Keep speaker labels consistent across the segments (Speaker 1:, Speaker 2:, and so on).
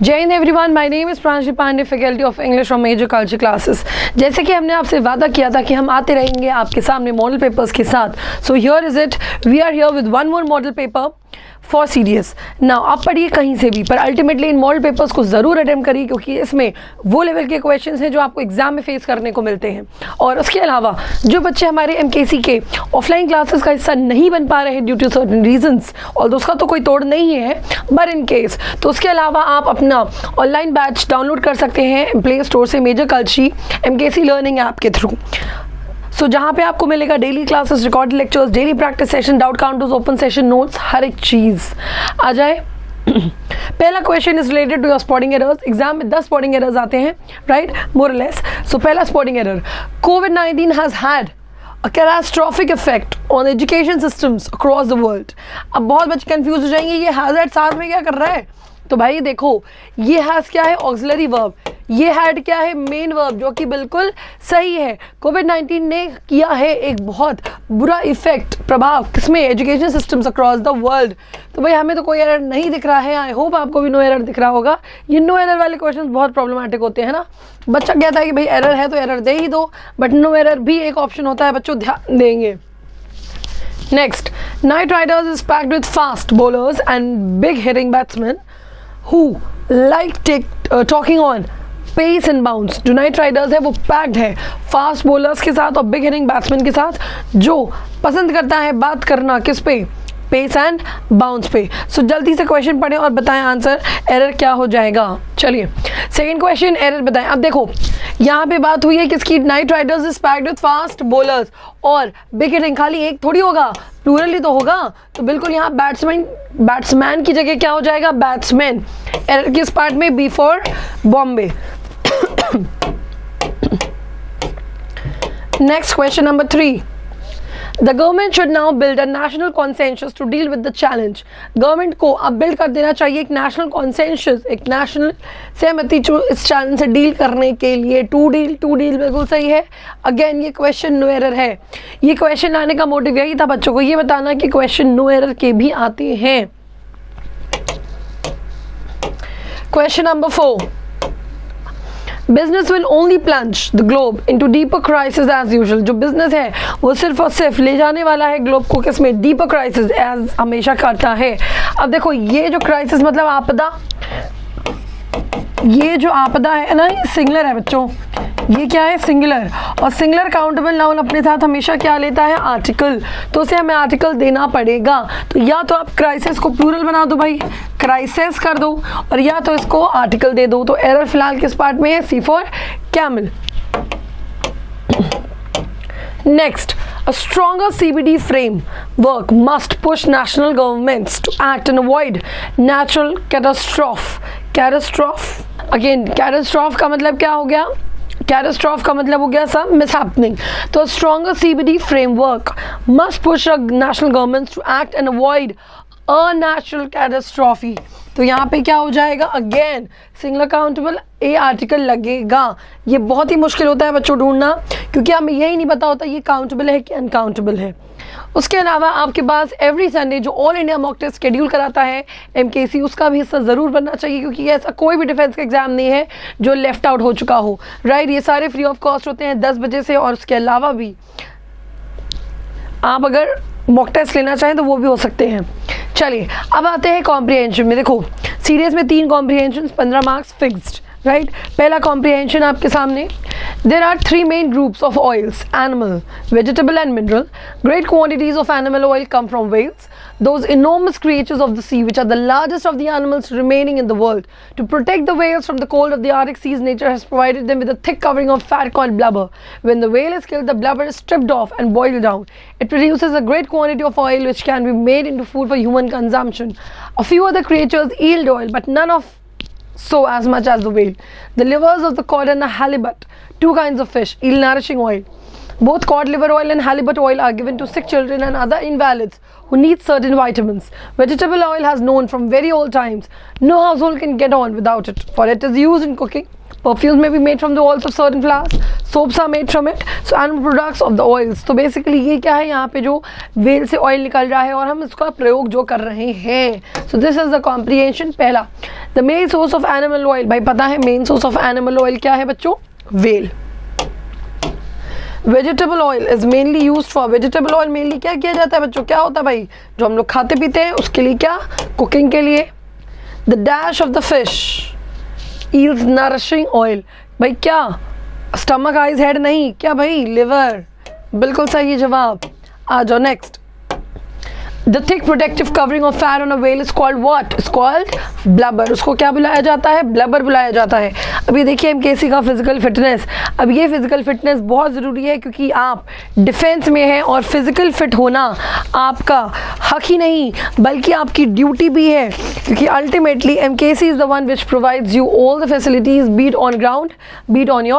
Speaker 1: जय Hind everyone, my name is Pranshu Pandey, faculty of English from major culture classes. जैसे कि हमने आपसे वादा किया था कि हम आते रहेंगे आपके सामने मॉडल पेपर्स के साथ। So here is it, we are here with one more model paper for CDS. Now आप पढ़िए कहीं से भी, पर अल्टीमेटली इन मॉडल पेपर्स को ज़रूर अटेम्प्ट करिए, क्योंकि इसमें वो लेवल के क्वेश्चंस हैं जो आपको एग्जाम में फेस करने को मिलते हैं। और उसके अलावा जो बच्चे हमारे एमकेसी के ऑफलाइन क्लासेस का हिस्सा नहीं बन पा रहे हैं ड्यू टू सर्टेन रीजंस, और उसका तो कोई तोड़ नहीं है, बट इन केस तो उसके अलावा आप अपना ऑनलाइन बैच डाउनलोड कर सकते हैं प्ले स्टोर से major culture MKC learning app के थ्रू। सो जहाँ पे आपको मिलेगा daily classes, recorded lectures, daily practice session, doubt counters, open session notes, हर एक चीज़ आ जाए। पहला question is related to your spotting errors. Exam में 10 स्पॉटिंग एरर्स आते हैं, राइट, मोर और लेस। सो पहला spotting error, covid has had a catastrophic effect on education systems across the world। अब बहुत बच्चे कंफ्यूज हो जाएंगे, ये हैज़ साथ में क्या कर रहा है? तो भाई देखो, ये हैज़ क्या है? Auxiliary verb. ये हैड क्या है? मेन वर्ब, जो कि बिल्कुल सही है। कोविड-19 ने किया है एक बहुत बुरा इफेक्ट, प्रभाव किसमें? Education systems across the world. तो भाई हमें तो कोई एरर नहीं दिख रहा है। आई होप आपको भी नो एरर दिख रहा होगा। ये नो एरर वाले क्वेश्चन बहुत प्रॉब्लमेटिक होते हैं ना। बच्चा कहता है कि भाई एरर है तो एरर दे ही दो, बट नो एरर भी एक ऑप्शन होता है, बच्चों ध्यान देंगे। Next, Knight Riders is packed with fast bowlers and big hitting batsmen who like talking on pace and bounce। जो Knight Riders है वो पैक्ड है फास्ट बॉलर्स के साथ और बिग हिटिंग बैट्समैन के साथ, जो पसंद करता है बात करना किस पे? पेस एंड बाउंस पे। सो जल्दी से क्वेश्चन पढ़ें और बताएं आंसर, एरर क्या हो जाएगा। चलिए सेकंड क्वेश्चन, एरर बताएं। अब देखो यहाँ पे बात हुई है किसकी? Night Riders is packed with fast bowlers और बिग हिटिंग, खाली एक थोड़ी होगा, प्लूरल ही तो होगा। तो बिल्कुल यहाँ बैट्समैन की जगह क्या हो जाएगा? बैट्समैन। एरर किस पार्ट में? B for Bombay. Next question number 3, The government should now build a national consensus to deal with the challenge। Government को अब बिल्ड कर देना चाहिए एक नेशनल कॉन्सेंसस, एक नेशनल सहमति जो इस चैलेंज से डील करने के लिए। टू डील बिल्कुल सही है। अगेन ये क्वेश्चन नो एरर है। ये क्वेश्चन लाने का मोटिव यही था बच्चों को ये बताना कि क्वेश्चन नो एरर के भी आते हैं। Question number 4, business will only plunge the globe into deeper crisis as usual. जो बिजनेस है वो सिर्फ और सिर्फ ले जाने वाला है ग्लोब को किसमें? डीपर क्राइसिस, एज हमेशा करता है। अब देखो ये जो क्राइसिस मतलब आपदा, ये जो आपदा है ना, ये सिंगुलर है बच्चों। ये क्या है? सिंगुलर। और सिंगुलर काउंटेबल नाउन अपने साथ हमेशा क्या लेता है? आर्टिकल। तो उसे हमें आर्टिकल देना पड़ेगा। तो या तो आप क्राइसिस को प्लूरल बना दो भाई, क्राइसिस कर दो, और या तो इसको आर्टिकल दे दो। तो एरर फिलहाल किस पार्ट में है? C for camel. Next, a stronger CBD framework must push national governments to act and avoid natural catastrophe। Again, catastrophe का मतलब क्या हो गया? कैटास्ट्रॉफ का मतलब हो गया सब मिसहैपनिंग। तो stronger CBD framework must push national governments to act and avoid a natural catastrophe. तो यहाँ पे क्या हो जाएगा? Again singular countable, a article लगेगा। ये बहुत ही मुश्किल होता है बच्चों ढूंढना, क्योंकि हमें यही नहीं पता होता ये काउंटेबल है कि अनकाउंटेबल है। उसके अलावा आपके पास एवरी संडे जो all India mock test schedule कराता है एमकेसी, उसका भी हिस्सा ज़रूर बनना चाहिए, क्योंकि ऐसा कोई भी डिफेंस का एग्जाम नहीं है जो लेफ्ट आउट हो चुका हो, राइट। ये सारे फ्री ऑफ कॉस्ट होते हैं 10 बजे से, और उसके अलावा भी आप अगर मॉक टेस्ट लेना चाहें तो वो भी हो सकते हैं। चलिए अब आते हैं कॉम्प्रिहेंशन में। देखो सीरीज में 3 कॉम्प्रिहेंशन, 15 मार्क्स फिक्स्ड, राइट। पहला कॉम्प्रिहेंशन आपके सामने, there are 3 main groups of oils: animal, vegetable and mineral। Great quantities of animal oil come from whales, those enormous creatures of the sea which are the largest of the animals remaining in the world। To protect the whales from the cold of the Arctic seas, nature has provided them with a thick covering of fat called blubber। When the whale is killed, the blubber is stripped off and boiled down। It produces a great quantity of oil which can be made into food for human consumption। A few other creatures yield oil, but none of so as much as the whale। The livers of the cod and the halibut, 2 kinds of fish, yield nourishing oil। Both cod liver oil and halibut oil are given to sick children and other invalids who need certain vitamins. Vegetable oil has known from very old times. No household can get on without it, for it is used in cooking. Perfumes may be made from the oils of certain flowers. Soaps are made from it. So animal products of the oils. तो basically ये क्या है, यहाँ पे जो whale से oil निकल रहा है और हम इसका प्रयोग जो कर रहे हैं. So this is the comprehension. पहला, the main source of animal oil. भाई पता है main source of animal oil क्या है बच्चों? Whale. Vegetable oil is mainly used for, vegetable oil mainly क्या किया जाता है बच्चों, क्या होता है भाई, जो हम लोग खाते पीते हैं उसके लिए, क्या, कुकिंग के लिए. The dash of the fish eels nourishing oil. भाई क्या, स्टमक आइज हेड नहीं, क्या भाई, लिवर. बिल्कुल सही जवाब. आ जाओ next. The thick protective covering of fat on a whale is called what? It's called blubber. उसको क्या बुलाया जाता है? Blubber बुलाया जाता है. अभी देखिए MKC का फिजिकल फिटनेस. अब ये फिजिकल फिटनेस बहुत ज़रूरी है क्योंकि आप डिफेंस में हैं और फिजिकल फिट होना आपका हक ही नहीं बल्कि आपकी ड्यूटी भी है, क्योंकि ultimately MKC is the one which provides you all the facilities, be it on ground, be it on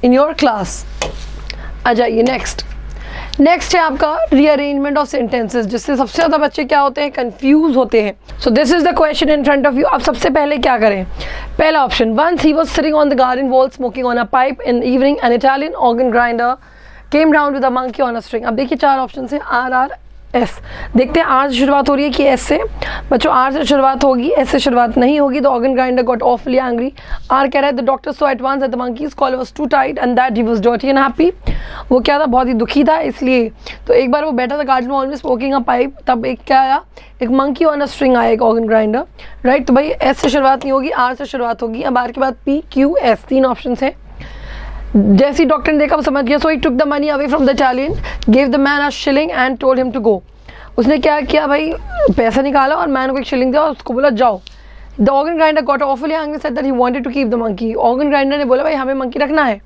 Speaker 1: in your class. आ जाइए नेक्स्ट. नेक्स्ट है आपका रीअरेंजमेंट ऑफ सेंटेंसेस, जिससे सबसे ज़्यादा बच्चे क्या होते हैं, कंफ्यूज होते हैं. So this is the question in front of you. अब सबसे पहले क्या करें, पहला option, once he was sitting on the garden wall smoking on a pipe in evening an Italian organ grinder came round with a monkey on a string. अब देखिए चार option है, आर आर एस. देखते हैं are से शुरुआत हो रही है कि एस से. बच्चों आर से शुरुआत होगी, एस से शुरुआत नहीं होगी. The organ grinder got awfully angry. आर कह रहा है the doctor saw at once that the monkey's collar was too tight and that he was dirty and happy. वो क्या था, बहुत ही दुखी था, इसलिए तो एक बार वो बैठा था गार्डन वॉल में स्मोकिंग अ पाइप, तब एक क्या आया, एक मंकी ऑन अ स्ट्रिंग आया, एक ऑर्गन ग्राइंडर. राइट, तो भाई एस से शुरुआत नहीं होगी, आर से शुरुआत होगी. अब आर के बाद पी क्यू एस, तीन ऑप्शन है. जैसे डॉक्टर ने देखा वो समझ गया. So he took the money away from the Italian, gave the man a shilling and told him to go. उसने क्या किया भाई, पैसा निकाला और मैन को एक शिलिंग दिया और उसको बोला जाओ. The organ grinder got awfully angry, said that he wanted to keep the monkey. Organ grinder ने बोला भाई हमें मंकी रखना है.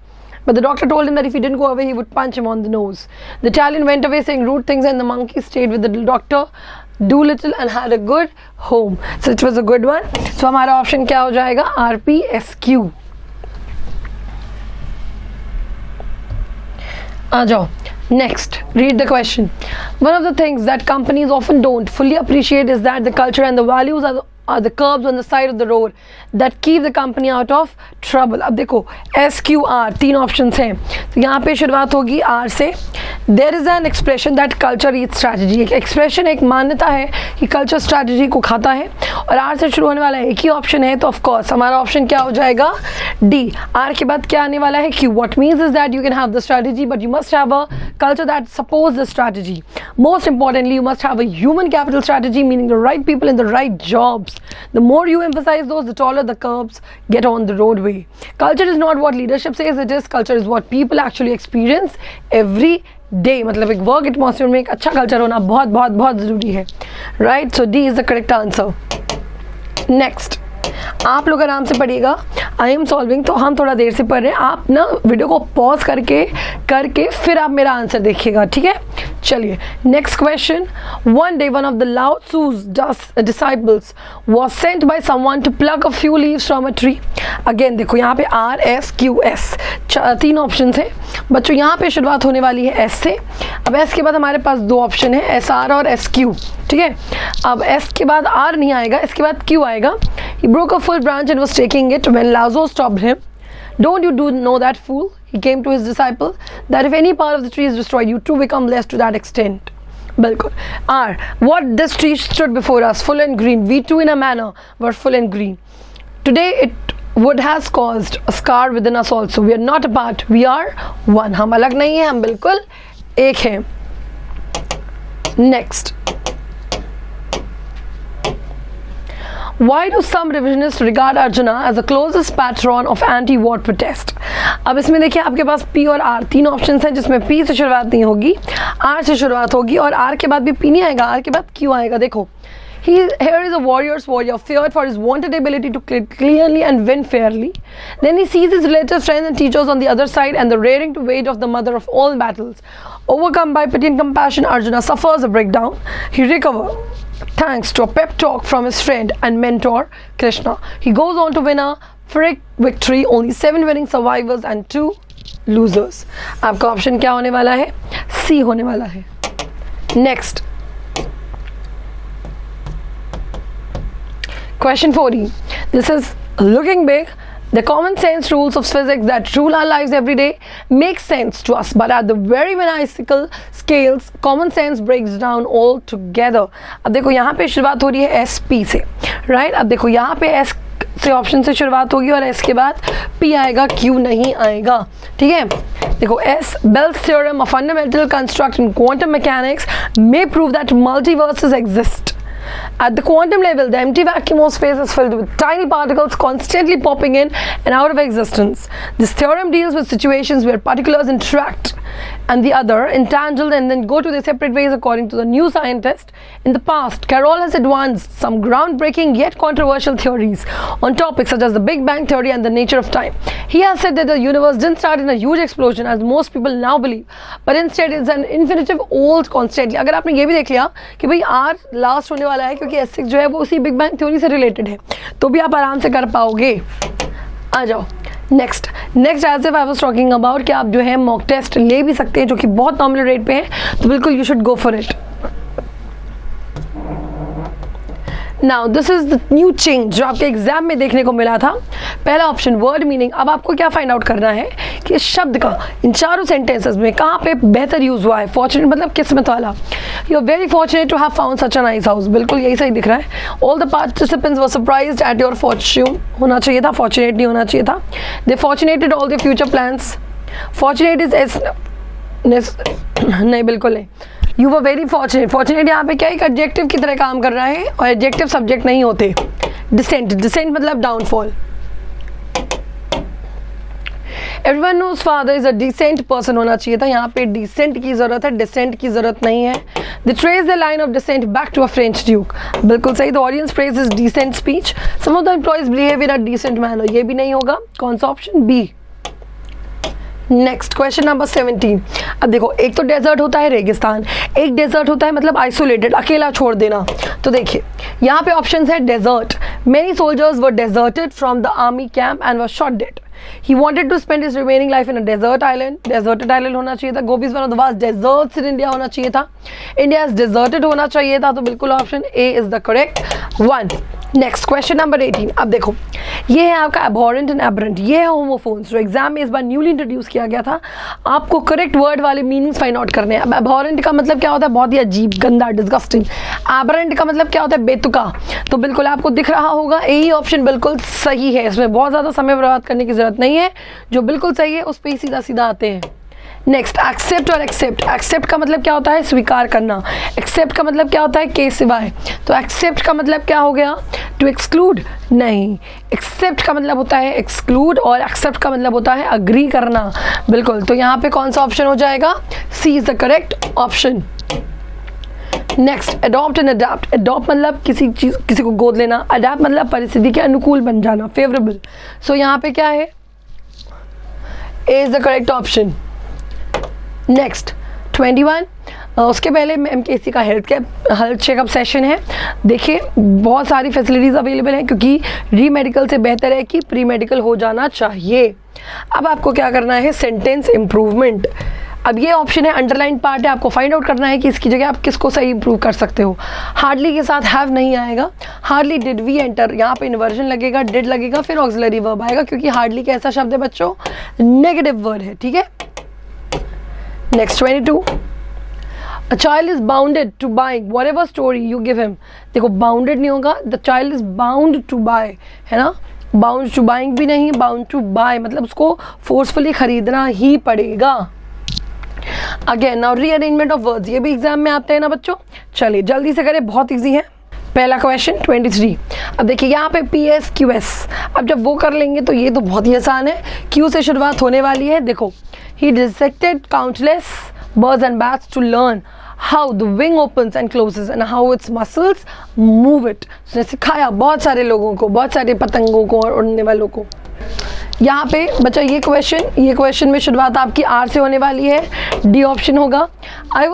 Speaker 1: But the doctor told him that if he didn't go away, he would punch him on the nose. The Italian went away saying rude things, and the monkey stayed with the doctor Doolittle and had a good home. So it was a good one. So हमारा option क्या हो जाएगा, RPSQ. आ जाओ next, read the question. One of the things that companies often don't fully appreciate is that the culture and the values are the curbs on the side of the road that keep the company out of trouble. अब देखो SQR, तीन options हैं. तो यहाँ पे शुरुआत होगी R से. There is an expression that culture eats strategy. एक एक्सप्रेशन, एक मान्यता है कि कल्चर स्ट्रैटेजी को खाता है और R से शुरू होने वाला है, एक ही ऑप्शन है. तो ऑफकोर्स हमारा ऑप्शन क्या हो जाएगा, D. R के बाद क्या आने वाला है, Q. What means is that you can have the strategy but you must have a culture that supports the strategy. Most importantly, you must have a human capital strategy, meaning the right people in the right jobs. The more you emphasize those, the taller the curbs get on the roadway. Culture is not what leadership says it is. Culture is what people actually experience every day. मतलब एक work atmosphere में एक अच्छा culture होना बहुत बहुत बहुत ज़रूरी है. Right, so D is the correct answer. Next, आप लोग आराम से पढ़िएगा. आई एम सॉल्विंग, तो हम थोड़ा देर से पढ़ रहे हैं. आप ना वीडियो को पॉज करके फिर आप मेरा आंसर देखिएगा, ठीक है. चलिए next question. One day one of the लाओ त्सू's disciples was sent by someone to pluck a few leaves from a tree. Again देखो यहाँ पे RSQS, तीन ऑप्शन है बच्चों. यहाँ पे शुरुआत होने वाली है S से. अब S के बाद हमारे पास दो ऑप्शन है, SR और SQ, ठीक है. अब S के बाद R नहीं आएगा, S के बाद Q आएगा. He broke a full branch and was taking it when Lazo stopped him. Don't you know that, fool? He came to his disciple, that if any part of the tree is destroyed, you too become less to that extent. बिल्कुल. R. What this tree stood before us, full and green. We too in a manner were full and green. Today it would has caused a scar within us also. We are not apart, we are one. हम अलग नहीं हैं, हम बिल्कुल एक हैं. Next. Why do some revisionists regard Arjuna as the closest patron of anti-war protest? अब इसमें देखिए आपके पास P और R, तीन ऑप्शन हैं जिसमें P से शुरुआत नहीं होगी, R से शुरुआत होगी और R के बाद भी P नहीं आएगा, R के बाद Q आएगा. देखो, here is a warrior's warrior, feared for his vaunted ability to kill clearly and win fairly. Then he sees his relatives, friends and teachers on the other side and the rearing to wage of the mother of all battles. Overcome by pity and compassion, Arjuna suffers a breakdown. He recovers thanks to a pep talk from his friend and mentor Krishna. He goes on to win a victory, only 7 winning survivors and 2 losers. आपका option क्या होने वाला है? सी होने वाला है। Next question 40. This is looking big. The common sense rules of physics that rule our lives every day make sense to us, but at the very minuscule scales, common sense breaks down altogether. अब देखो यहाँ पे शुरुआत हो रही है S P से, right? अब देखो यहाँ पे एस से ऑप्शन से शुरुआत होगी और एस के बाद पी आएगा, क्यू नहीं आएगा, ठीक है? देखो S, Bell's theorem, a fundamental construct in quantum mechanics, may prove that multiverses exist. At the quantum level, the empty vacuum of space is filled with tiny particles constantly popping in and out of existence. This theorem deals with situations where particulars interact and the other entangled and then go to their separate ways according to the new scientist. In the past, Carroll has advanced some groundbreaking yet controversial theories on topics such as the Big Bang theory and the nature of time. He has said that the universe didn't start in a huge explosion as most people now believe, but instead it's an infinitive old constantly. अगर आपने ये भी देख लिया कि भाई R last होने वाला है क्योंकि S6 जो है वो उसी बिग बैंग थ्योरी से रिलेटेड है, तो भी आप आराम से कर पाओगे। आ जाओ next as if I was talking about कि आप जो है मॉक टेस्ट ले भी सकते हैं जो कि बहुत नॉमिनल रेट पे है, तो बिल्कुल you should go for it. Now this is the new change जो आपके एग्जाम में देखने को मिला था। पहला ऑप्शन वर्ड मीनिंग। अब आपको क्या फाइंड आउट करना है कि इस शब्द का इन चारों सेंटेंसेस में कहाँ पे बेहतर यूज हुआ है। फॉर्चुनेट मतलब किस्मत वाला। You are very fortunate to have found such a nice house, बिल्कुल यही सही दिख रहा है। All the participants were surprised at your fortune, होना चाहिए था, फॉर्चुनेट नहीं होना चाहिए था। They fortunated all their future plans. Fortunate is as नहीं, बिल्कुल नहीं। You were very fortunate. Fortunate यहाँ पे क्या एक एडजेक्टिव की तरह काम कर रहा है और एडजेक्टिव सब्जेक्ट नहीं होते। डिसेंट मतलब downfall. Everyone knows father is a decent person होना चाहिए था, यहाँ पे डिसेंट की जरूरत है, डिसेंट की जरूरत नहीं है। They trace the line of descent back to a French duke, बिल्कुल सही। The audience praise is decent speech. Some of the employees behave in a decent manner, ये भी नहीं होगा। कौन सा option? B. Next question number 17। अब देखो एक तो डेजर्ट होता है रेगिस्तान, एक डेजर्ट होता है मतलब आइसोलेटेड, अकेला छोड़ देना। तो देखिए यहाँ पे ऑप्शंस है desert. Many soldiers were deserted from the army camp and were shot dead. He wanted to spend his remaining life in a desert island. Deserted island होना चाहिए था। Gobi is one of the vast deserts in India होना चाहिए था। India is deserted होना चाहिए था, तो बिल्कुल option A is the correct one. Next question number 18। अब देखो ये है आपका abhorrent and aberrant, ये है होमोफोन्स जो एग्जाम में इस बार न्यूली इंट्रोड्यूस किया गया था। आपको करेक्ट वर्ड वाले मीनिंग्स फाइंड आउट करने हैं। अब abhorrent का मतलब क्या होता है? बहुत ही अजीब, गंदा, डिस्गस्टिंग। aberrant का मतलब क्या होता है? बेतुका। तो बिल्कुल आपको दिख रहा होगा यही ऑप्शन बिल्कुल सही है, इसमें बहुत ज़्यादा समय बर्बाद करने की जरूरत नहीं है, जो बिल्कुल सही है उस पर ही सीधा सीधा आते हैं। नेक्स्ट एक्सेप्ट और एक्सेप्ट। एक्सेप्ट का मतलब क्या होता है? स्वीकार करना। एक्सेप्ट का मतलब क्या होता है? के सिवाय। तो एक्सेप्ट का मतलब क्या हो गया? टू एक्सक्लूड नहीं, एक्सेप्ट का मतलब होता है एक्सक्लूड और एक्सेप्ट का मतलब होता है अग्री करना, बिल्कुल। तो यहाँ पे कौन सा ऑप्शन हो जाएगा? C is the correct option. Next adopt and adapt. Adopt मतलब किसी चीज, किसी को गोद लेना। अडैप्ट मतलब परिस्थिति के अनुकूल बन जाना, फेवरेबल। सो यहाँ पे क्या है? A is the correct option. Next 21। उसके पहले MKC का हेल्थ चेकअप सेशन है। देखिए बहुत सारी फैसिलिटीज़ अवेलेबल हैं क्योंकि री मेडिकल से बेहतर है कि प्री मेडिकल हो जाना चाहिए। अब आपको क्या करना है? Sentence improvement. अब ये ऑप्शन है, अंडरलाइन पार्ट है, आपको फाइंड आउट करना है कि इसकी जगह आप किसको सही इंप्रूव कर सकते हो। हार्डली के साथ हैव नहीं आएगा। हार्डली डिड वी एंटर, यहाँ पे इन्वर्जन लगेगा, डिड लगेगा, फिर ऑक्सिलरी वर्ब आएगा क्योंकि हार्डली कैसा शब्द है बच्चों? नेगेटिव वर्ड है, ठीक है। Next 22। A child is bounded to buying whatever story you give him. देखो bounded नहीं होगा, the child is bound to buy, है ना? bound to buying भी नहीं, bound to buy मतलब उसको forcefully खरीदना ही पड़ेगा। Again now rearrangement of words, ये भी एग्जाम में आते हैं ना बच्चों। चलिए जल्दी से करें, बहुत इजी है। पहला क्वेश्चन 23। अब देखिए यहाँ पे PS QS, अब जब वो कर लेंगे तो ये तो बहुत ही आसान है। Q से शुरुआत होने वाली है। देखो he dissected countless birds and bats to learn how the wing opens and closes and how its muscles move it. उसने सिखाया बहुत सारे लोगों को, बहुत सारे पतंगों को और उड़ने वालों को। यहाँ पे बच्चा ये क्वेश्चन में शुरुआत आपकी R से होने वाली है। D ऑप्शन होगा। I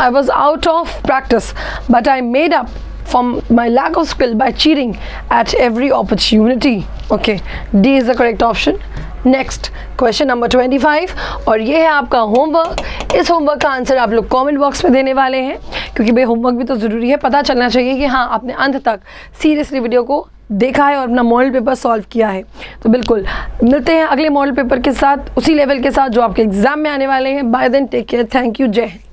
Speaker 1: was out of practice but I made up from my lack of skill by cheating at every opportunity. Okay, D is the correct option. Next question number 25 और ये है आपका homework. इस homework का answer आप लोग comment box में देने वाले हैं, क्योंकि भाई होमवर्क भी तो ज़रूरी है, पता चलना चाहिए कि हाँ आपने अंत तक सीरियसली वीडियो को देखा है और अपना मॉडल पेपर सॉल्व किया है। तो बिल्कुल मिलते हैं अगले मॉडल पेपर के साथ, उसी लेवल के साथ जो आपके एग्जाम में आने वाले हैं। Bye then, take care, thank you, Jai Hind.